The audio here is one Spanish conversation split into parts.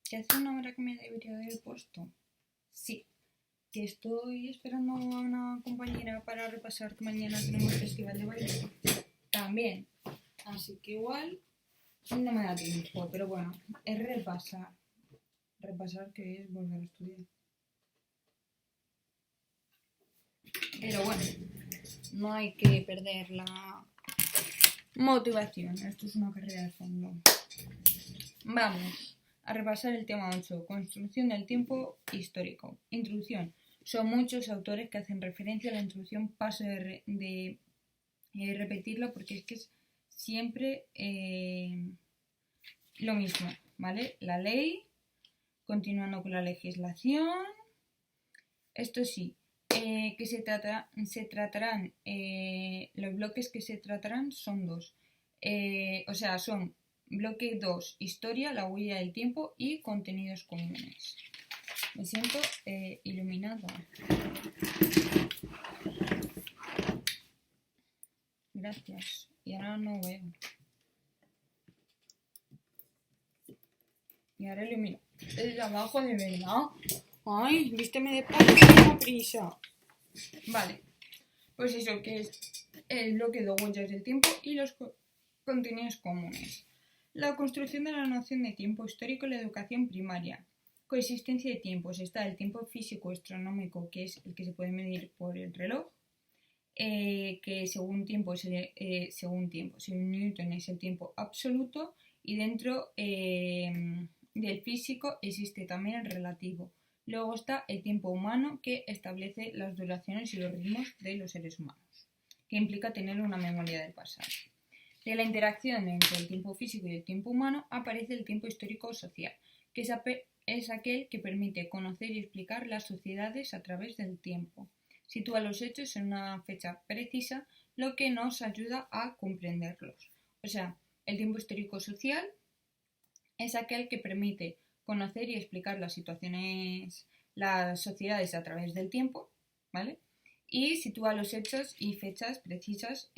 ¿Que hace una hora que me debería haber puesto? Sí, que estoy esperando a una compañera para repasar que mañana tenemos festival de baile. También. Así que igual no me da tiempo, pero bueno, es repasar. Repasar que es volver a estudiar. Pero bueno, no hay que perder la motivación. Esto es una carrera de fondo. Vamos a repasar el tema 8. Construcción del tiempo histórico. Introducción. Son muchos autores que hacen referencia a la introducción. Paso de repetirlo porque es que es siempre lo mismo, ¿vale? La ley, continuando con la legislación. Esto sí, que se tratarán, los bloques que se tratarán son dos. Son bloque 2, historia, la huella del tiempo y contenidos comunes. Me siento iluminada. Gracias. Y ahora no veo. Y ahora ilumino. El abajo de verdad. Ay, vísteme de prisa. Vale. Pues eso, que es el bloque de huellas del tiempo y los contenidos comunes. La construcción de la noción de tiempo histórico en la educación primaria. Coexistencia de tiempos. Está el tiempo físico astronómico, que es el que se puede medir por el reloj, que según Newton es el tiempo absoluto, y dentro del físico existe también el relativo. Luego está el tiempo humano, que establece las duraciones y los ritmos de los seres humanos, que implica tener una memoria del pasado. De la interacción entre el tiempo físico y el tiempo humano aparece el tiempo histórico social, que es aquel que permite conocer y explicar las sociedades a través del tiempo. Sitúa los hechos en una fecha precisa, lo que nos ayuda a comprenderlos. O sea, el tiempo histórico social es aquel que permite conocer y explicar las sociedades a través del tiempo, ¿vale? Y sitúa los hechos y fechas precisas,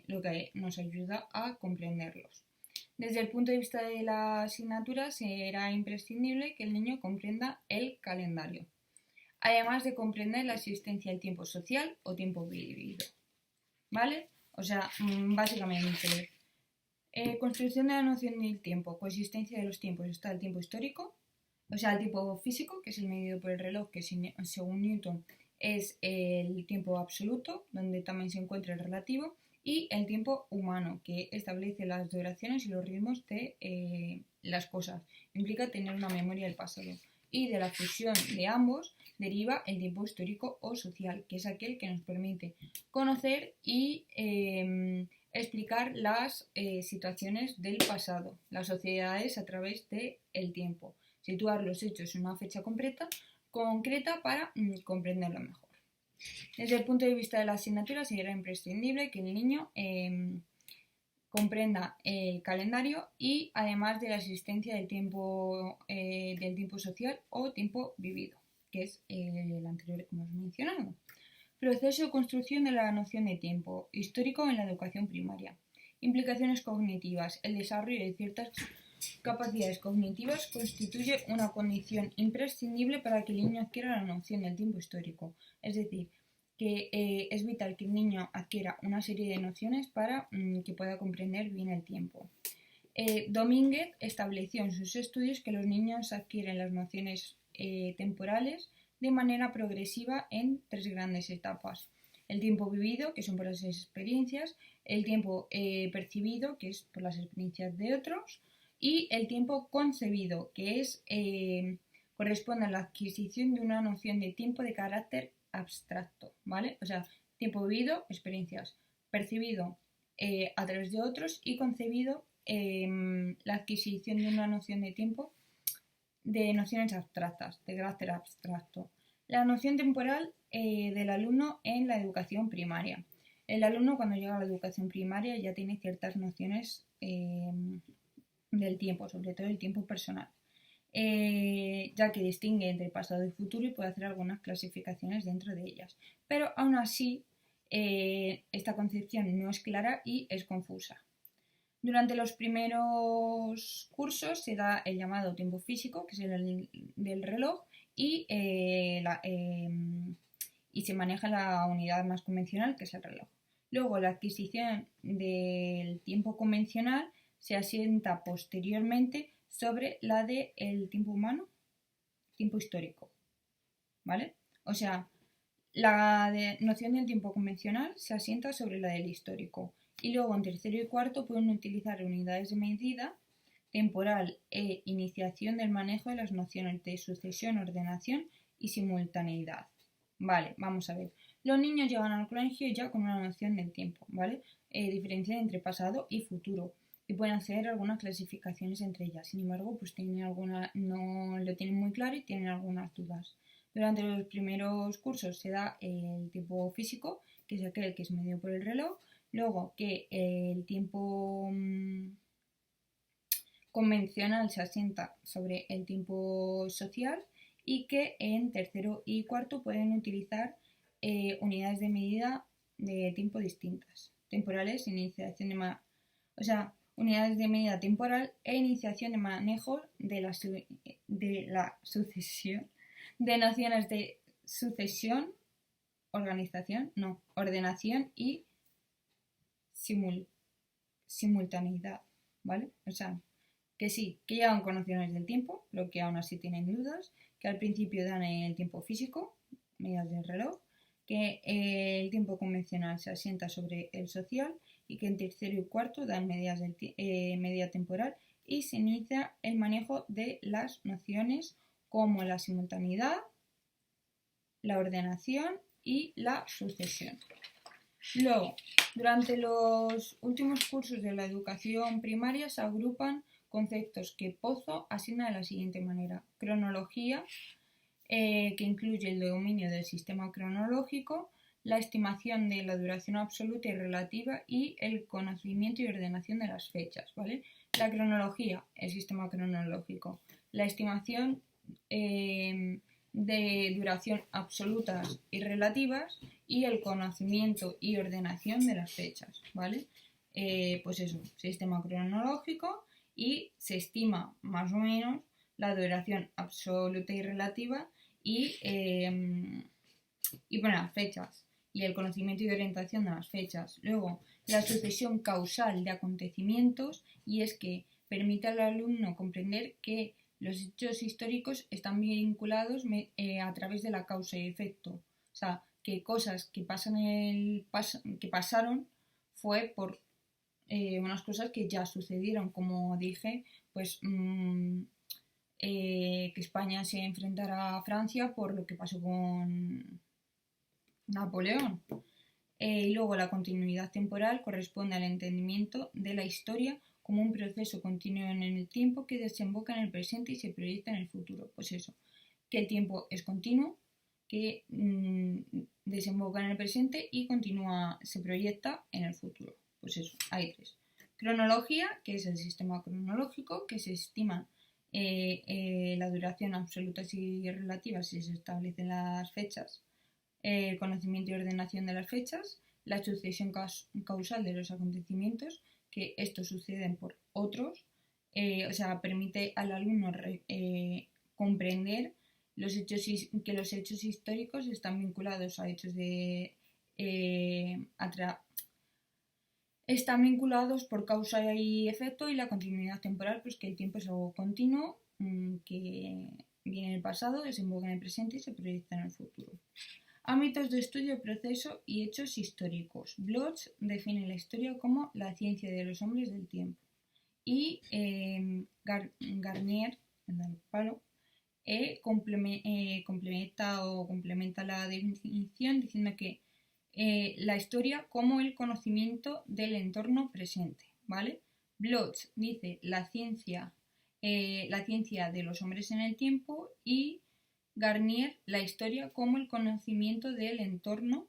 lo que nos ayuda a comprenderlos. Desde el punto de vista de la asignatura, será imprescindible que el niño comprenda el calendario, además de comprender la existencia del tiempo social o tiempo vivido, ¿vale? O sea, básicamente, construcción de la noción del tiempo, coexistencia de los tiempos. Está el tiempo histórico, o sea, el tiempo físico, que es el medido por el reloj, que según Newton es el tiempo absoluto, donde también se encuentra el relativo, y el tiempo humano, que establece las duraciones y los ritmos de las cosas. Implica tener una memoria del pasado. Y de la fusión de ambos deriva el tiempo histórico o social, que es aquel que nos permite conocer y explicar las situaciones del pasado, las sociedades a través del tiempo. Situar los hechos en una fecha concreta para comprenderlo mejor. Desde el punto de vista de la asignatura, será imprescindible que el niño comprenda el calendario y además de la existencia del tiempo social o tiempo vivido, que es el anterior que hemos mencionado. Proceso de construcción de la noción de tiempo histórico en la educación primaria. Implicaciones cognitivas. El desarrollo de ciertas capacidades cognitivas constituye una condición imprescindible para que el niño adquiera la noción del tiempo histórico. Es decir, que es vital que el niño adquiera una serie de nociones para que pueda comprender bien el tiempo. Domínguez estableció en sus estudios que los niños adquieren las nociones temporales de manera progresiva en 3 grandes etapas. El tiempo vivido, que son por las experiencias, el tiempo percibido, que es por las experiencias de otros, y el tiempo concebido, que corresponde a la adquisición de una noción de tiempo de carácter abstracto, ¿vale? O sea, tiempo vivido, experiencias, percibido a través de otros, y concebido, la adquisición de una noción de tiempo de nociones abstractas, de carácter abstracto. La noción temporal del alumno en la educación primaria. El alumno, cuando llega a la educación primaria, ya tiene ciertas nociones del tiempo, sobre todo el tiempo personal, ya que distingue entre pasado y futuro y puede hacer algunas clasificaciones dentro de ellas. Pero aún así, esta concepción no es clara y es confusa. Durante los primeros cursos se da el llamado tiempo físico, que es el del reloj, y, y se maneja la unidad más convencional, que es el reloj. Luego, la adquisición del tiempo convencional se asienta posteriormente sobre la del tiempo humano, tiempo histórico, ¿vale? O sea, la noción del tiempo convencional se asienta sobre la del histórico y luego en tercero y cuarto pueden utilizar unidades de medida temporal e iniciación del manejo de las nociones de sucesión, ordenación y simultaneidad. Vale, vamos a ver. Los niños llegan al colegio ya con una noción del tiempo, ¿vale? Diferencian entre pasado y futuro y pueden hacer algunas clasificaciones entre ellas. Sin embargo, pues tienen no lo tienen muy claro y tienen algunas dudas. Durante los primeros cursos se da el tiempo físico, que es aquel que es medido por el reloj. Luego que el tiempo convencional se asienta sobre el tiempo social y que en tercero y cuarto pueden utilizar unidades de medida de tiempo distintas, temporales, iniciación de o sea, unidades de medida temporal e iniciación de manejo de la sucesión de nociones de sucesión, organización, no, ordenación y simultaneidad, ¿vale? O sea, que sí, que llevan con nociones del tiempo, pero que aún así tienen dudas, que al principio dan el tiempo físico, medidas del reloj, que el tiempo convencional se asienta sobre el social y que en tercero y cuarto dan medida temporal y se inicia el manejo de las nociones como la simultaneidad, la ordenación y la sucesión. Luego, durante los últimos cursos de la educación primaria se agrupan conceptos que Pozo asigna de la siguiente manera. Cronología, que incluye el dominio del sistema cronológico, la estimación de la duración absoluta y relativa y el conocimiento y ordenación de las fechas, ¿vale? La cronología, el sistema cronológico, la estimación de duración absolutas y relativas y el conocimiento y ordenación de las fechas, ¿vale? Pues eso, sistema cronológico y se estima más o menos la duración absoluta y relativa y bueno, las fechas y el conocimiento y orientación de las fechas. Luego, la sucesión causal de acontecimientos y es que permite al alumno comprender que los hechos históricos están vinculados a través de la causa y efecto. O sea, que cosas que pasaron fue por unas cosas que ya sucedieron, como dije, pues que España se enfrentara a Francia por lo que pasó con Napoleón. Y luego la continuidad temporal corresponde al entendimiento de la historia como un proceso continuo en el tiempo que desemboca en el presente y se proyecta en el futuro. Pues eso, que el tiempo es continuo, que desemboca en el presente y se proyecta en el futuro. Pues eso, hay tres. Cronología, que es el sistema cronológico, que se estima la duración absoluta y relativa si se establecen las fechas, conocimiento y ordenación de las fechas, la sucesión causal de los acontecimientos, que estos suceden por otros, o sea, permite al alumno comprender que los hechos históricos están vinculados a hechos están vinculados por causa y efecto y la continuidad temporal, pues que el tiempo es algo continuo que viene en el pasado, desemboca en el presente y se proyecta en el futuro. Ámbitos de estudio, proceso y hechos históricos. Bloch define la historia como la ciencia de los hombres del tiempo. Y Garnier, complementa la definición diciendo que la historia como el conocimiento del entorno presente, ¿vale? Bloch dice la ciencia de los hombres en el tiempo y Garnier la historia como el conocimiento del entorno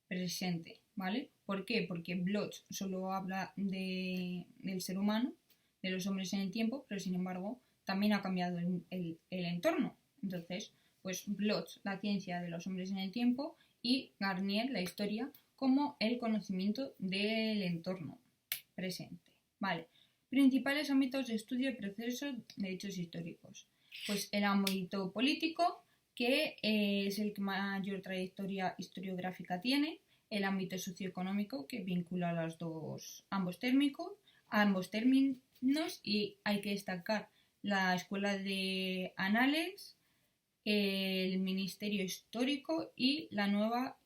presente, ¿vale? ¿Por qué? Porque Bloch solo habla del ser humano, de los hombres en el tiempo, pero sin embargo también ha cambiado el entorno. Entonces, pues Bloch la ciencia de los hombres en el tiempo y Garnier la historia como el conocimiento del entorno presente, ¿vale? Principales ámbitos de estudio y procesos de hechos históricos. Pues el ámbito político, que es el que mayor trayectoria historiográfica tiene, el ámbito socioeconómico, que vincula ambos términos, y hay que destacar la Escuela de Anales, el Ministerio Histórico y la nueva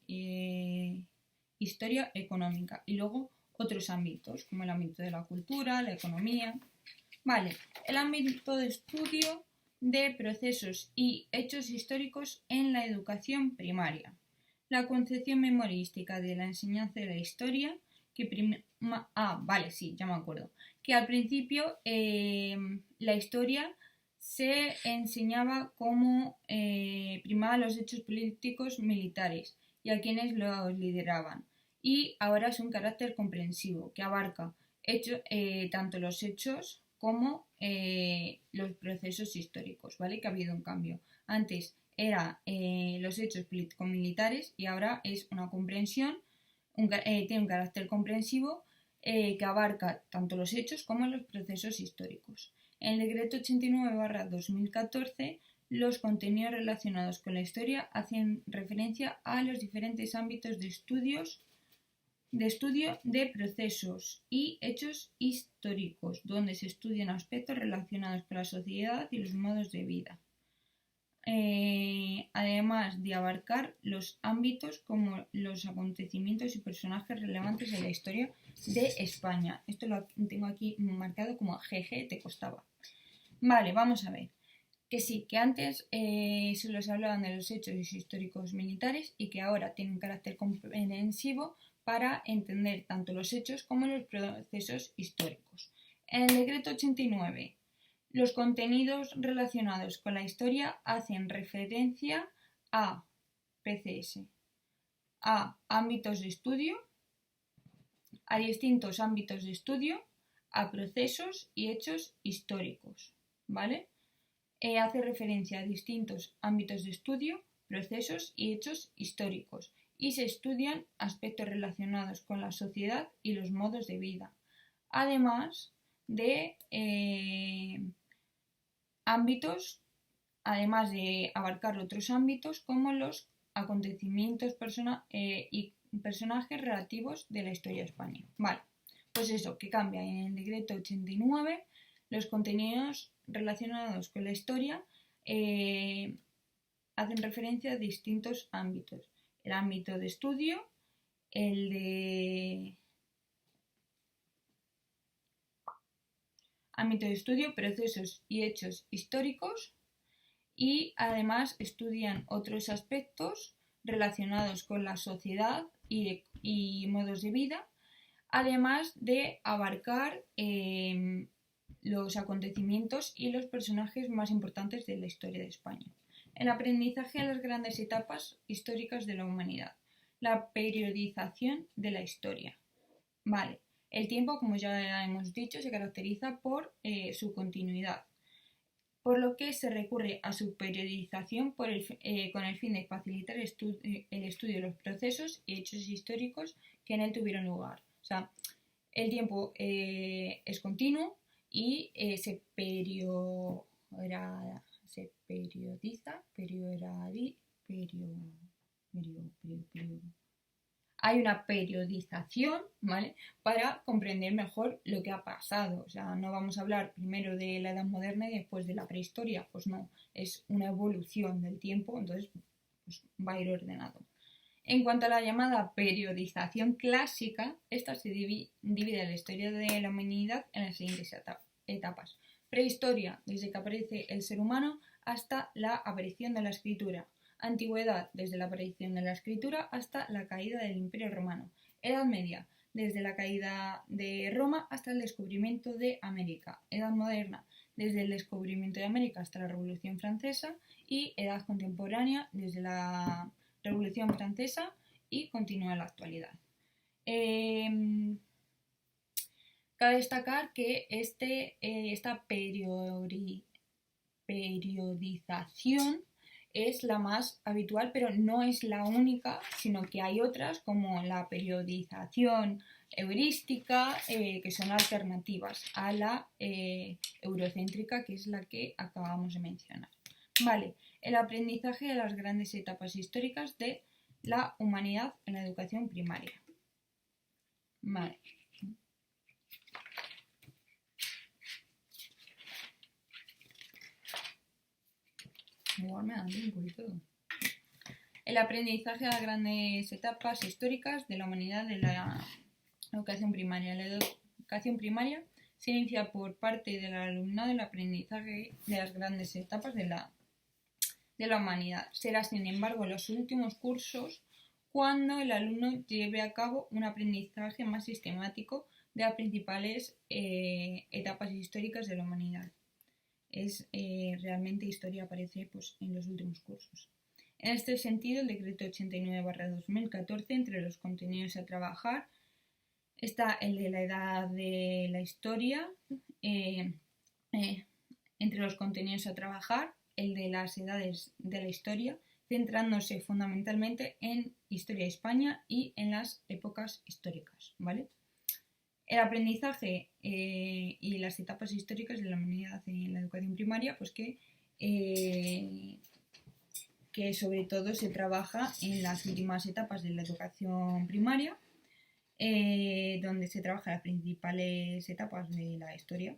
historia económica. Y luego otros ámbitos, como el ámbito de la cultura, la economía. Vale, el ámbito de estudio de procesos y hechos históricos en la educación primaria. La concepción memorística de la enseñanza de la historia, ya me acuerdo. Que al principio la historia se enseñaba como primaba los hechos políticos militares y a quienes los lideraban. Y ahora es un carácter comprensivo que abarca tanto los hechos como los procesos históricos, ¿vale? Que ha habido un cambio. Antes era los hechos político-militares y ahora es una comprensión, tiene un carácter comprensivo que abarca tanto los hechos como los procesos históricos. En el decreto 89/2014, los contenidos relacionados con la historia hacen referencia a los diferentes ámbitos de estudio de procesos y hechos históricos, donde se estudian aspectos relacionados con la sociedad y los modos de vida. Además de abarcar los ámbitos como los acontecimientos y personajes relevantes de la historia de España. Esto lo tengo aquí marcado como GG, te costaba. Vale, vamos a ver. Que sí, que antes solo se hablaban de los hechos históricos militares y que ahora tienen un carácter comprensivo para entender tanto los hechos como los procesos históricos. En el decreto 89, los contenidos relacionados con la historia hacen referencia a PCS, a ámbitos de estudio, a distintos ámbitos de estudio, a procesos y hechos históricos, ¿vale? Hace referencia a distintos ámbitos de estudio, procesos y hechos históricos, y se estudian aspectos relacionados con la sociedad y los modos de vida, además de abarcar otros ámbitos como los acontecimientos y personajes relativos de la historia de España. Vale, pues eso, que cambia en el decreto 89, los contenidos relacionados con la historia hacen referencia a distintos ámbitos. El ámbito de estudio, procesos y hechos históricos, y además estudian otros aspectos relacionados con la sociedad y modos de vida, además de abarcar los acontecimientos y los personajes más importantes de la historia de España. El aprendizaje de las grandes etapas históricas de la humanidad. La periodización de la historia. Vale, el tiempo, como ya hemos dicho, se caracteriza por su continuidad, por lo que se recurre a su periodización con el fin de facilitar el estudio de los procesos y hechos históricos que en él tuvieron lugar. O sea, el tiempo es continuo y se periodiza, hay una periodización, ¿vale?, para comprender mejor lo que ha pasado. O sea, no vamos a hablar primero de la Edad Moderna y después de la prehistoria, pues no, es una evolución del tiempo, entonces pues, va a ir ordenado. En cuanto a la llamada periodización clásica, esta se divide la historia de la humanidad en las siguientes etapas. Prehistoria, desde que aparece el ser humano hasta la aparición de la escritura. Antigüedad, desde la aparición de la escritura hasta la caída del Imperio Romano. Edad Media, desde la caída de Roma hasta el descubrimiento de América. Edad Moderna, desde el descubrimiento de América hasta la Revolución Francesa. Y Edad Contemporánea, desde la Revolución Francesa y continúa en la actualidad. Cabe destacar que esta periodización es la más habitual, pero no es la única, sino que hay otras como la periodización heurística, que son alternativas a la eurocéntrica, que es la que acabamos de mencionar. Vale, el aprendizaje de las grandes etapas históricas de la humanidad en la educación primaria. Vale. Igual me dan tiempo y todo. El aprendizaje de las grandes etapas históricas de la humanidad de la educación primaria. La educación primaria se inicia por parte del alumnado el aprendizaje de las grandes etapas de la humanidad. Será, sin embargo, en los últimos cursos cuando el alumno lleve a cabo un aprendizaje más sistemático de las principales etapas históricas de la humanidad. Realmente historia aparece pues, en los últimos cursos. En este sentido, el decreto 89/2014, entre los contenidos a trabajar, está el de la edad de la historia, entre los contenidos a trabajar, el de las edades de la historia, centrándose fundamentalmente en historia de España y en las épocas históricas, ¿vale? El aprendizaje y las etapas históricas de la humanidad en la educación primaria, pues que sobre todo se trabaja en las últimas etapas de la educación primaria, donde se trabaja las principales etapas de la historia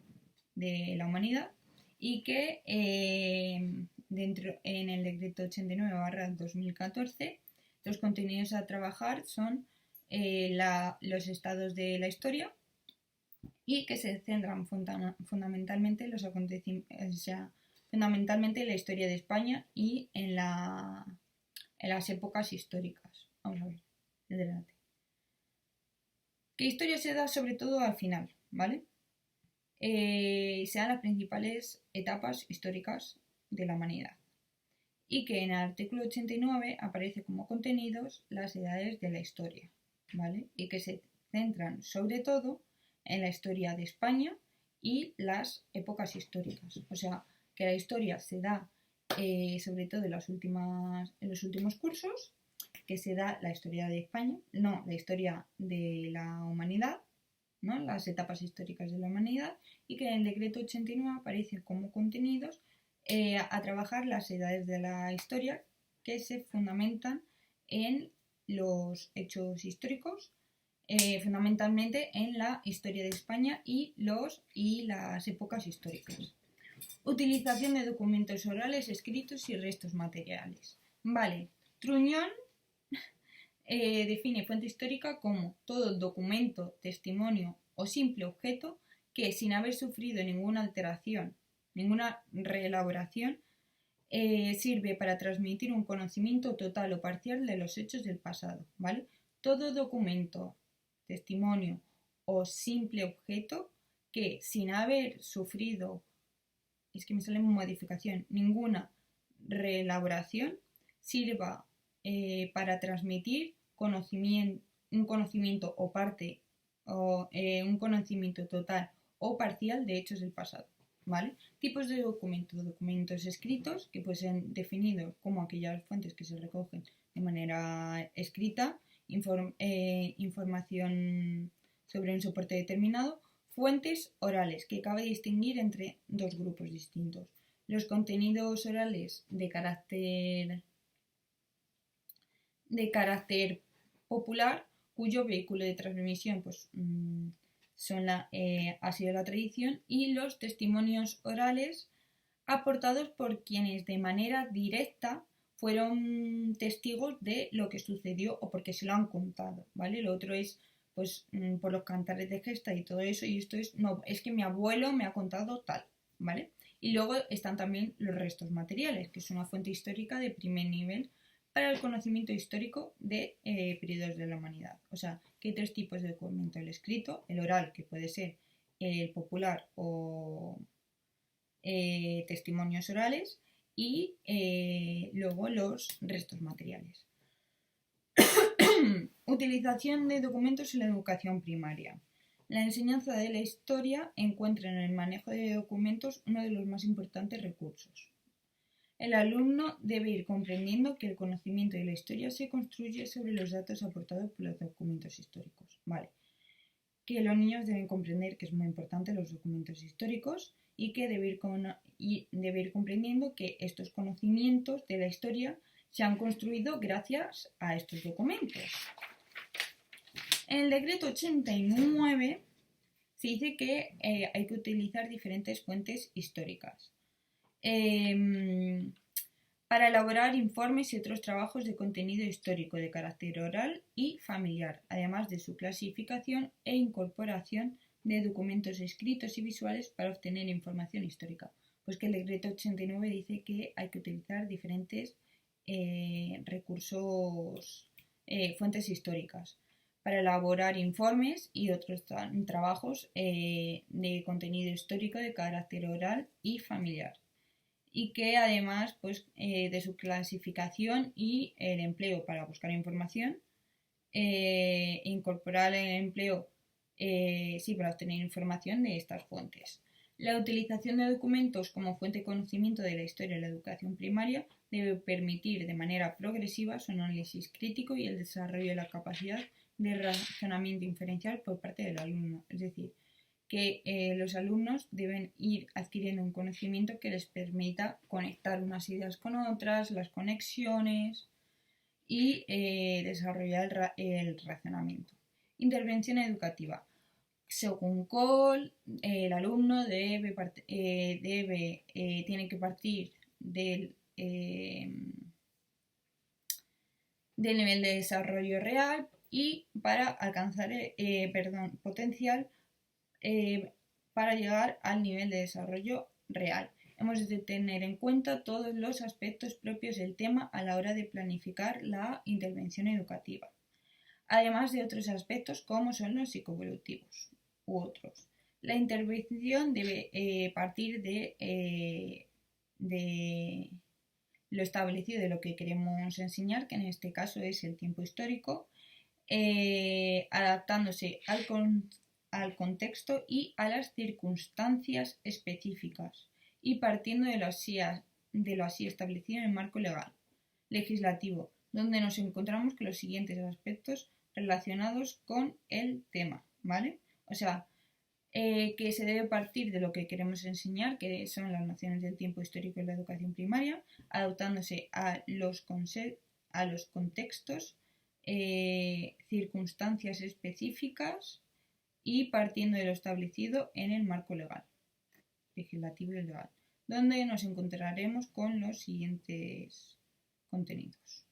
de la humanidad y que en el decreto 89/2014 los contenidos a trabajar son los estados de la historia y que se centran fundamentalmente en los acontecimientos, fundamentalmente en la historia de España y en las épocas históricas. Vamos a ver, adelante. ¿Qué historia se da sobre todo al final? ¿Vale? Se dan las principales etapas históricas de la humanidad y que en el artículo 89 aparece como contenidos las edades de la historia, ¿vale? Y que se centran sobre todo en la historia de España y las épocas históricas. O sea, que la historia se da sobre todo en los últimos cursos, que se da la historia de España, no, la historia de la humanidad, ¿no? Las etapas históricas de la humanidad, y que en el decreto 89 aparecen como contenidos a trabajar las edades de la historia que se fundamentan en los hechos históricos, fundamentalmente en la historia de España y las épocas históricas. Utilización de documentos orales, escritos y restos materiales. Vale, Truñón define fuente histórica como todo documento, testimonio o simple objeto que, sin haber sufrido ninguna alteración, ninguna reelaboración, sirve para transmitir un conocimiento total o parcial de los hechos del pasado, ¿vale? Todo documento, testimonio o simple objeto que, sin haber sufrido, es que me sale modificación, ninguna reelaboración, sirva para transmitir un conocimiento o parte o un conocimiento total o parcial de hechos del pasado, ¿vale? Tipos de documentos escritos, que pueden ser definidos como aquellas fuentes que se recogen de manera escrita, información sobre un soporte determinado. Fuentes orales, que cabe distinguir entre dos grupos distintos. Los contenidos orales de carácter popular, cuyo vehículo de transmisión pues, ha sido la tradición, y los testimonios orales aportados por quienes de manera directa fueron testigos de lo que sucedió o porque se lo han contado, ¿vale? Lo otro es pues por los cantares de gesta y todo eso, y esto es que mi abuelo me ha contado tal, ¿vale? Y luego están también los restos materiales, que es una fuente histórica de primer nivel para el conocimiento histórico de periodos de la humanidad. O sea, que hay tres tipos de documento: el escrito, el oral, que puede ser el popular o testimonios orales, y luego los restos materiales. Utilización de documentos en la educación primaria. La enseñanza de la historia encuentra en el manejo de documentos uno de los más importantes recursos. El alumno debe ir comprendiendo que el conocimiento de la historia se construye sobre los datos aportados por los documentos históricos. Vale. que los niños deben comprender que es muy importante los documentos históricos y que debe ir comprendiendo que estos conocimientos de la historia se han construido gracias a estos documentos. En el decreto 89 se dice que hay que utilizar diferentes fuentes históricas para elaborar informes y otros trabajos de contenido histórico de carácter oral y familiar, además de su clasificación e incorporación de documentos escritos y visuales para obtener información histórica. Pues que el decreto 89 dice que hay que utilizar diferentes recursos, fuentes históricas para elaborar informes y otros trabajos de contenido histórico de carácter oral y familiar. Y que además pues, de su clasificación y el empleo para buscar información, incorporar el empleo para obtener información de estas fuentes. La utilización de documentos como fuente de conocimiento de la historia de la educación primaria debe permitir de manera progresiva su análisis crítico y el desarrollo de la capacidad de razonamiento inferencial por parte del alumno. Es decir, que los alumnos deben ir adquiriendo un conocimiento que les permita conectar unas ideas con otras, las conexiones y desarrollar el razonamiento. Intervención educativa. Según Cole, el alumno tiene que partir del nivel de desarrollo real y para alcanzar potencial para llegar al nivel de desarrollo real. Hemos de tener en cuenta todos los aspectos propios del tema a la hora de planificar la intervención educativa, además de otros aspectos como son los psicoevolutivos u otros. La intervención debe partir de lo establecido de lo que queremos enseñar, que en este caso es el tiempo histórico, adaptándose al contexto y a las circunstancias específicas y partiendo de lo así establecido en el marco legislativo, donde nos encontramos con los siguientes aspectos relacionados con el tema, ¿vale? O sea, que se debe partir de lo que queremos enseñar, que son las nociones del tiempo histórico en la educación primaria, adaptándose a los contextos, circunstancias específicas y partiendo de lo establecido en el marco legislativo y legal, donde nos encontraremos con los siguientes contenidos.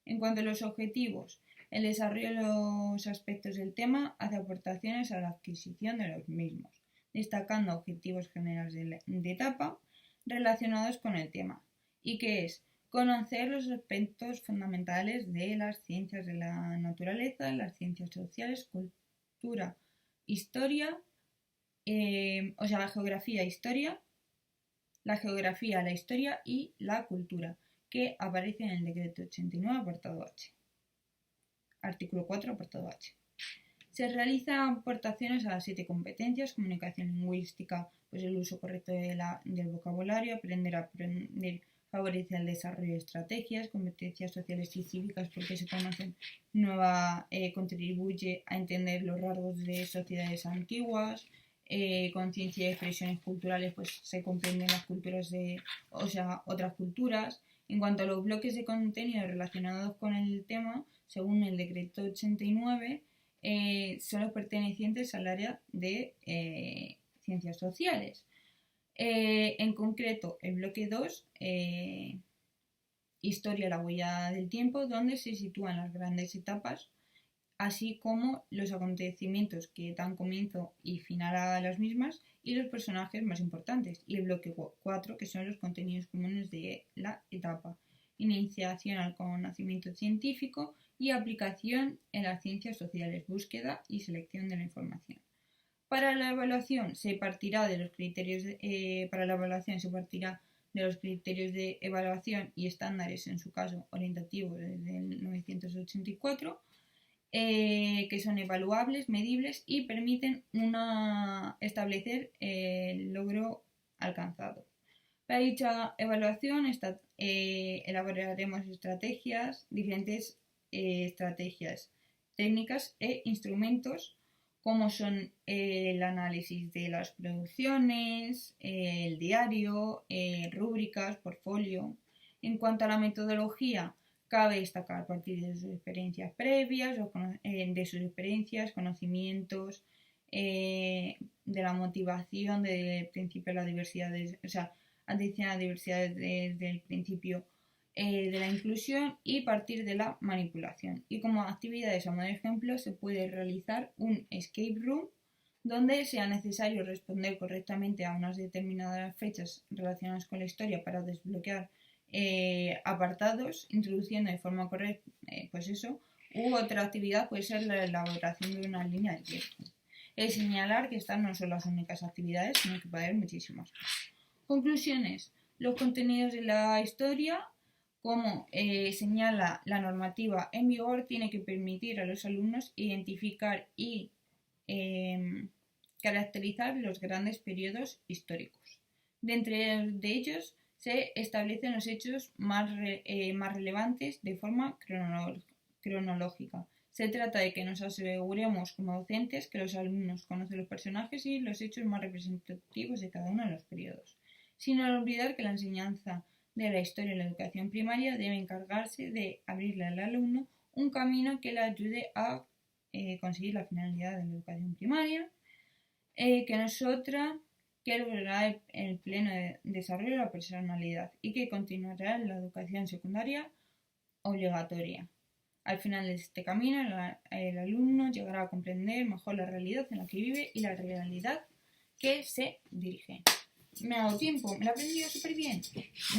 En cuanto a los objetivos, el desarrollo de los aspectos del tema hace aportaciones a la adquisición de los mismos, destacando objetivos generales de etapa relacionados con el tema, y que es conocer los aspectos fundamentales de las ciencias de la naturaleza, las ciencias sociales, cultura, historia, geografía, historia, la geografía, la historia y la cultura, que aparece en el decreto 89, apartado H. Artículo 4, apartado H. Se realizan aportaciones a las 7 competencias: comunicación lingüística, pues el uso correcto del vocabulario, aprender, favorece el desarrollo de estrategias, competencias sociales y cívicas porque se conocen contribuye a entender los rasgos de sociedades antiguas, conciencia de expresiones culturales, pues se comprenden las culturas otras culturas. En cuanto a los bloques de contenido relacionados con el tema, según el decreto 89, son los pertenecientes al área de ciencias sociales. En concreto, el bloque 2, historia, la huella del tiempo, donde se sitúan las grandes etapas, así como los acontecimientos que dan comienzo y final a las mismas y los personajes más importantes. Y el bloque 4, que son los contenidos comunes de la etapa: iniciación al conocimiento científico y aplicación en las ciencias sociales, búsqueda y selección de la información. Para la evaluación se partirá de los criterios de evaluación y estándares, en su caso orientativos, desde el 1984, que son evaluables, medibles y permiten establecer el logro alcanzado. Para dicha evaluación elaboraremos diferentes estrategias técnicas e instrumentos como son el análisis de las producciones, el diario, rúbricas, portfolio. En cuanto a la metodología, cabe destacar a partir de sus experiencias previas, de sus experiencias, conocimientos, de la motivación, del principio de la diversidad, o sea, atención a la diversidad desde el principio de la inclusión y partir de la manipulación. Y como actividades a modo de ejemplo se puede realizar un escape room donde sea necesario responder correctamente a unas determinadas fechas relacionadas con la historia para desbloquear apartados, introduciendo de forma correcta, pues eso, u otra actividad puede ser la elaboración de una línea de tiempo. Es señalar que estas no son las únicas actividades, sino que puede haber muchísimas. Conclusiones. Los contenidos de la historia, como señala la normativa en vigor, tiene que permitir a los alumnos identificar y caracterizar los grandes periodos históricos. De entre ellos se establecen los hechos más relevantes de forma cronológica. Se trata de que nos aseguremos como docentes que los alumnos conocen los personajes y los hechos más representativos de cada uno de los periodos, sin olvidar que la enseñanza de la historia en la educación primaria debe encargarse de abrirle al alumno un camino que le ayude a conseguir la finalidad de la educación primaria, que no es otra que lograr el pleno desarrollo de la personalidad y que continuará en la educación secundaria obligatoria. Al final de este camino, el alumno llegará a comprender mejor la realidad en la que vive y la realidad que se dirige. ¿Me ha dado tiempo? ¿Me lo he aprendido súper bien?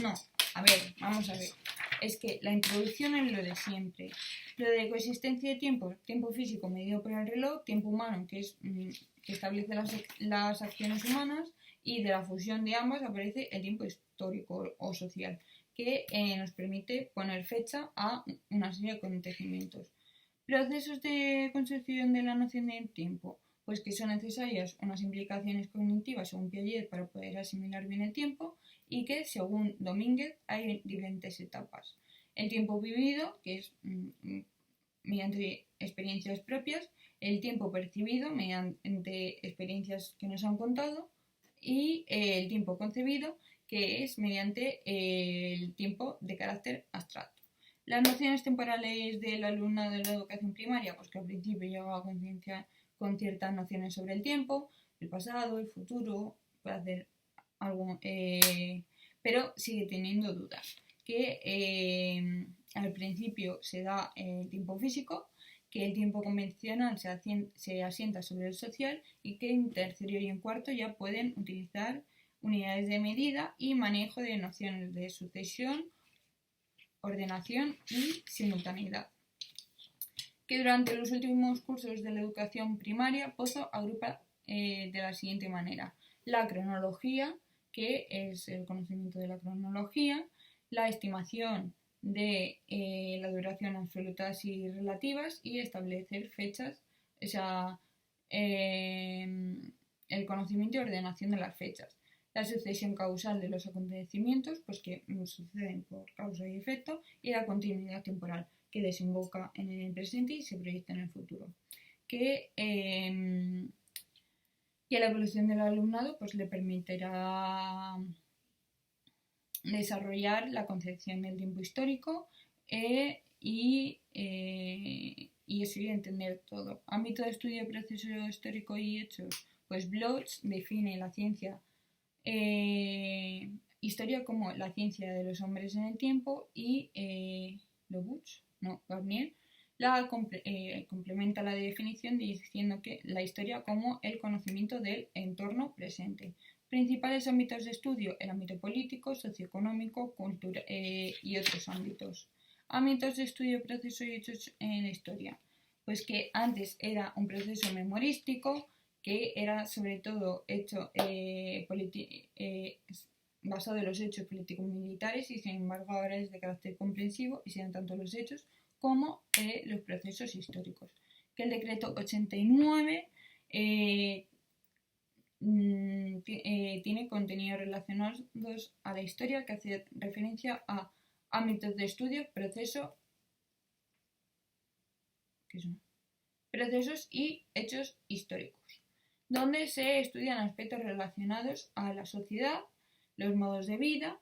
No. A ver, vamos a ver. Es que la introducción es lo de siempre. Lo de coexistencia de tiempo, tiempo físico medido por el reloj, tiempo humano, que es que establece las acciones humanas, y de la fusión de ambas aparece el tiempo histórico o social, que nos permite poner fecha a una serie de acontecimientos. Procesos de construcción de la noción del tiempo, pues que son necesarias unas implicaciones cognitivas según Piaget para poder asimilar bien el tiempo, y que según Domínguez hay diferentes etapas. El tiempo vivido, que es mediante experiencias propias, el tiempo percibido mediante experiencias que nos han contado, y el tiempo concebido, que es mediante el tiempo de carácter abstracto. Las nociones temporales del alumnado de la educación primaria, pues que al principio lleva a conciencia con ciertas nociones sobre el tiempo, el pasado, el futuro, puede hacer algo, pero sigue teniendo dudas. Que al principio se da el tiempo físico, que el tiempo convencional se asienta sobre el social, y que en tercero y en cuarto ya pueden utilizar unidades de medida y manejo de nociones de sucesión, ordenación y simultaneidad. Que durante los últimos cursos de la educación primaria, Pozo agrupa de la siguiente manera: la cronología, que es el conocimiento de la cronología, la estimación de la duración absolutas y relativas, y establecer fechas, o sea, el conocimiento y ordenación de las fechas, la sucesión causal de los acontecimientos, pues que suceden por causa y efecto, y la continuidad temporal, que desemboca en el presente y se proyecta en el futuro. Que la evolución del alumnado pues le permitirá desarrollar la concepción del tiempo histórico y eso, y entender todo. Ámbito de estudio de proceso histórico y hechos, pues Bloch define la ciencia historia como la ciencia de los hombres en el tiempo, y Garnier complementa la definición diciendo que la historia como el conocimiento del entorno presente. Principales ámbitos de estudio: el ámbito político, socioeconómico, cultura y otros ámbitos. Ámbitos de estudio, proceso y hechos en la historia, pues que antes era un proceso memorístico, que era sobre todo basado en los hechos político-militares, y sin embargo ahora es de carácter comprensivo y sean tanto los hechos como los procesos históricos. Que el decreto 89 tiene contenidos relacionados a la historia, que hace referencia a ámbitos de estudio, proceso procesos y hechos históricos, donde se estudian aspectos relacionados a la sociedad, los modos de vida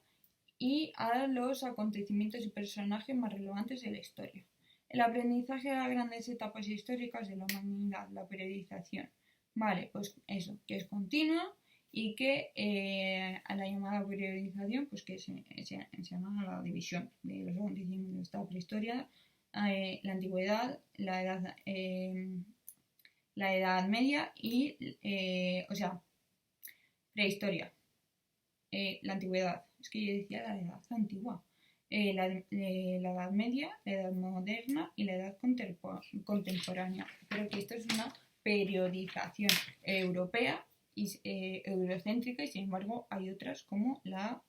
y a los acontecimientos y personajes más relevantes de la historia. El aprendizaje de las grandes etapas históricas de la humanidad, la periodización. Vale, pues eso, que es continua y que a la llamada periodización, pues que se llama la división de los acontecimientos de esta prehistoria, la antigüedad, la edad media y, prehistoria, la antigüedad, es que yo decía la edad antigua, la edad media, la edad moderna y la edad contemporánea, pero que esto es una periodización europea y eurocéntrica, y sin embargo hay otras como la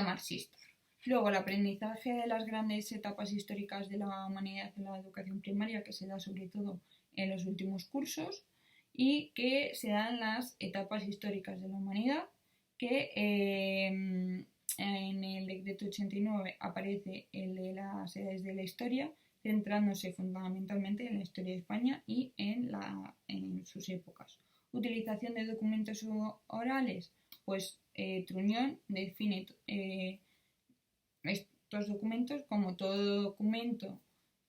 marxista. Luego, el aprendizaje de las grandes etapas históricas de la humanidad en la educación primaria, que se da sobre todo en los últimos cursos, y que se dan las etapas históricas de la humanidad, que en el decreto 89 aparece el de las edades de la historia, centrándose fundamentalmente en la historia de España y en sus épocas. Utilización de documentos orales, pues Truñón define estos documentos como todo documento,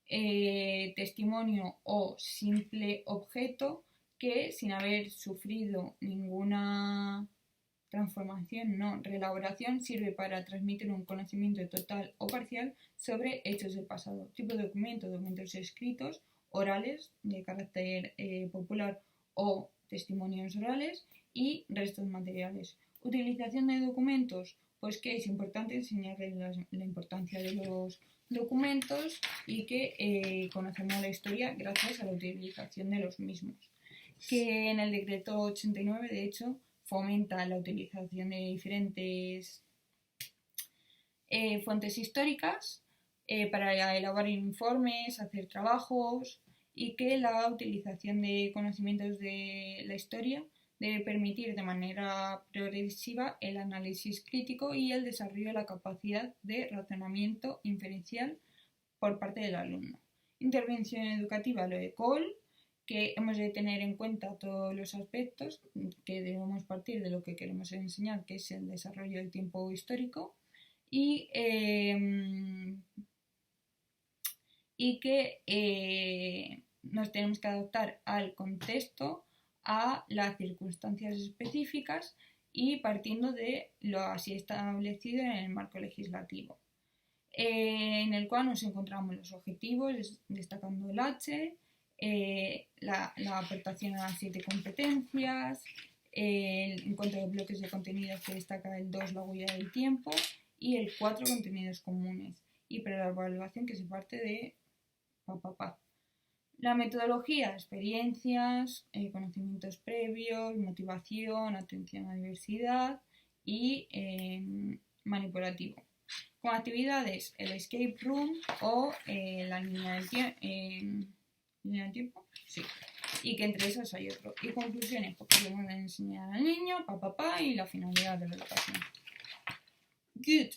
testimonio o simple objeto que, sin haber sufrido ninguna transformación, reelaboración, sirve para transmitir un conocimiento total o parcial sobre hechos del pasado. Tipo de documento, documentos escritos, orales, de carácter popular, o testimonios orales, y restos materiales. Utilización de documentos, pues que es importante enseñarles la importancia de los documentos y que conocemos la historia gracias a la utilización de los mismos. Que en el decreto 89, de hecho, fomenta la utilización de diferentes fuentes históricas para elaborar informes, hacer trabajos, y que la utilización de conocimientos de la historia debe permitir de manera progresiva el análisis crítico y el desarrollo de la capacidad de razonamiento inferencial por parte del alumno. Intervención educativa, lo de Cole, que hemos de tener en cuenta todos los aspectos, que debemos partir de lo que queremos enseñar, que es el desarrollo del tiempo histórico, y que nos tenemos que adaptar al contexto, a las circunstancias específicas y partiendo de lo así establecido en el marco legislativo, en el cual nos encontramos los objetivos, destacando el H, la aportación a las 7 competencias, el encuentro de bloques de contenidos, que destaca el 2, la huella del tiempo, y el 4, contenidos comunes, y para la evaluación, que se parte de La metodología, experiencias, conocimientos previos, motivación, atención a la diversidad y manipulativo. Con actividades, el escape room o la línea del tiempo, sí. Y que entre esas hay otro. Y conclusiones, porque debemos enseñar al niño, y la finalidad de la educación. Good.